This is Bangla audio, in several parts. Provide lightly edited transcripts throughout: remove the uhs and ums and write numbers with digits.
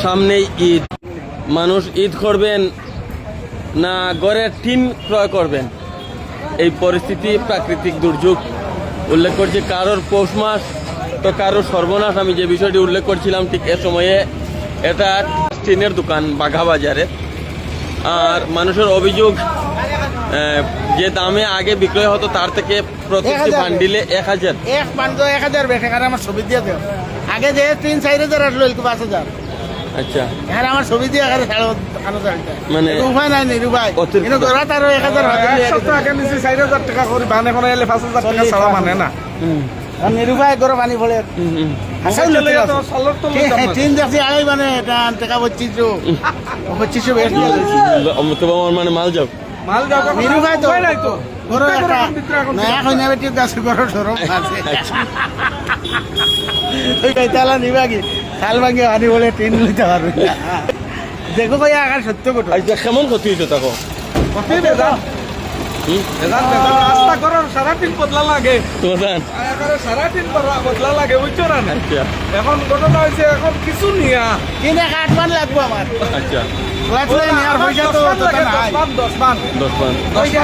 সামনেই ঈদ, মানুষ ঈদ করবেন না ঘরের টিন ক্রয় করবেন, এই পরিস্থিতি প্রাকৃতিক দুর্যোগ। উল্লেখ করছি কারোর পৌষ মাস তো কারোর সর্বনাশ। আমি যে বিষয়টি উল্লেখ করছিলাম ঠিক এ সময়ে এটা টিনের দোকান বাঘা বাজারে। আর মানুষের অভিযোগ যে দামে আগে বিক্রয় হতো তার থেকে প্রতিটি বান্ডিলে 1000 1000 বেশি। আমার ছবি দিয়ে দেও আগে যে 3-4 হাজার আসলো 5000। আচ্ছা, হ্যাঁ আমার ছবি দিয়ে মানে উপায় নাই নিরুপায়, কিন্তু ঘৰত আৰু 1000 আগে নিচে 4000 টাকা করে বান, এখন এলে 5000 টাকা ছাড়া মানে না। নিরুপায় গরম পানি ফলে তিন দেখছি আগে মানে টাকা 2500 বেশি মানে মাল যাও নিরুপায় তো নাই তো গরম একটা নয়া কইনা বেটি গাছে গরম সরম আছে ওই কইতালা নিবাগি খাল ভাঙে আনি বলে টিন লইতে পারবে দেখো কই আকার সত্য কথা। আচ্ছা, কেমন ক্ষতি হইতো তাকো? কফি বেজান রাস্তা করার সারাদিন বদলা লাগে, সারাদিন বদলা লাগে, বুঝছো না? এখন ঘটনা হয়েছে এখন কিছু নিয়া 3-8 মান লাগবো আমার। আচ্ছা, পয়সা তো নাই, 10 মান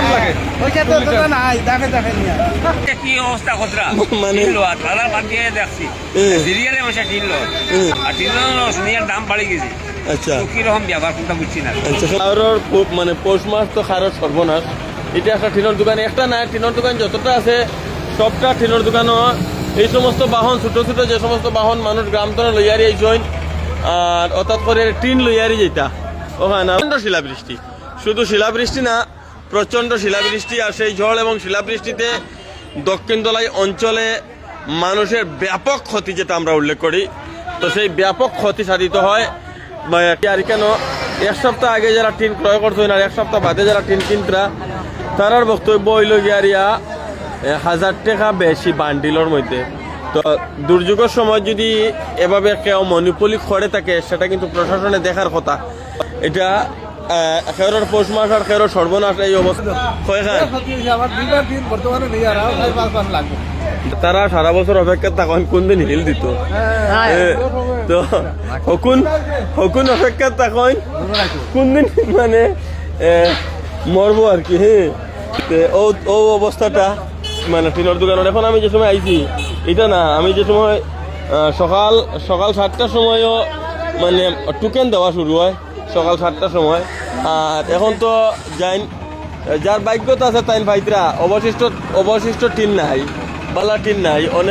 লাগে, পয়সা তো নাই, দেখে দেখে নিয়া কি অবস্থা খতরা মানে দাদা বাদ দিয়ে দেখছি সিরিয়ালে বসে কিনলো আর তিনজনের দাম বাড়ি গেছে। আচ্ছা কিরকম ব্যাপার কোনটা বুঝছি না। আচ্ছা, কারোর মানে পৌষ মাস তো কারোর সর্বনাশ। এটা একটা টিনের দোকান, একটা না টিনের দোকান যতটা আছে সবটা টিনের দোকানও। এই সমস্ত বাহন ছোট ছোট যে সমস্ত বাহন মানুষ গ্রাম তনে লইয়ারি আইসইন, আর অর্থাৎ করে টিন লইয়ারি যেটা ওখানে প্রচণ্ড শিলাবৃষ্টি। শুধু শিলাবৃষ্টি না, প্রচণ্ড শিলাবৃষ্টি। আর সেই ঝড় এবং শিলাবৃষ্টিতে দক্ষিণ দলাই অঞ্চলে মানুষের ব্যাপক ক্ষতি যেটা আমরা উল্লেখ করি, তো সেই ব্যাপক ক্ষতি সাধিত হয়। আর কেন এক সপ্তাহ আগে যারা টিন ক্রয় করতো না, এক সপ্তাহ বাদে যারা টিন কিনতরা, তারার বক্তব্য হইল গিয়ারিয়া 1000 টাকা বেশি বান্ডিলের মধ্যে। তো দুর্যোগের সময় যদি এভাবে কেউ মনোপলি করে থাকে সেটা কিন্তু প্রশাসনে দেখার কথা। এটা খেরোর পৌষ মাস আর খেরোর সর্বনাশ এই অবস্থা। তারা সারা বছর অপেক্ষা তখন কোন দিন হিল দিত, তো হকুন অপেক্ষা তখন কোন দিন মানে মরবো আর কি। হ্যাঁ, ও অবস্থাটা মানে টিনের দোকানের। এখন আমি যে সময় আইছি এটা না, আমি যে সময় সকাল 7টার সময়ও মানে টোকেন দেওয়া শুরু হয় সকাল 7টার সময়। আর এখন তো যাইন যার ভাগ্যতা আছে তাই ভাইতরা অবশিষ্ট টিন নাই, বালা টিন নাই অনেক।